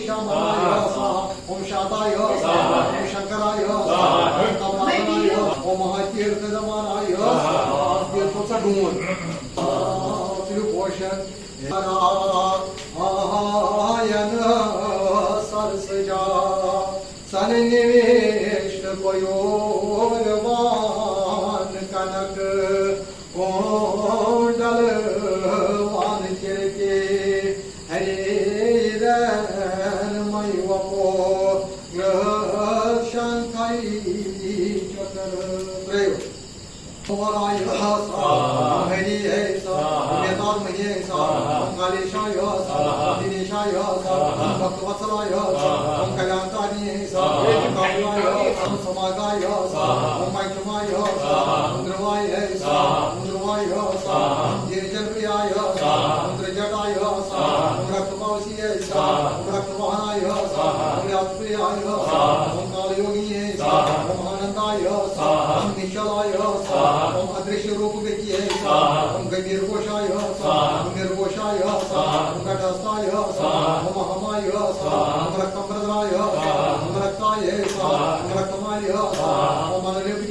शामनाय स्वाहा, ओम शाताय स्वाहा, ओम शंकराय स्वाहा, ओम कमलासनाय, ओम महातीर्थदमानाय स्वाहा, तीर्थोचा डोंगर, त्रिपोषण नारायण सरसजा, सन्निवेश पयोरवान कनक कोंडल वान चिरके हरिरमय वपो शंखाई चक्र प्रयोग सोमराय स्वाहा, हरिये स्वाहा, नेतारमये स्वाहा, कालेशाय स्वाहा, दिनेशाय स्वाहा, भक्तवत्सलाय स्वाहा, कल्याणकारिणे स्वाहा, कामयाय स्वाहा, समागाय स्वाहा, मैत्रमाय स्वाहा, ध्रुवाय स्वाहा, ध्रुवाय स्वाहा, गिरिजनप्रियाय स्वाहा, रुद्रजटाय स्वाहा, रक्तपावसीय स्वाहा, रक्तवाहनाय स्वाहा, व्यासप्रियाय स्वाहा, कालयोगिने स्वाहा, आनंदाय स्वाहा, निश्चलाय स्वाहा, ओम अदृश्य रूप व्यक्तिये स्वाहा, ओम गंभीरघोषाय स्वाहा, निर्घोषाय स्वाहा, ओम घटस्थाय स्वाहा, ओम हमाय स्वाहा, ओम रक्तप्रदाय स्वाहा, ओम रक्ताय स्वाहा, ओम रक्तमाय स्वाहा, ओम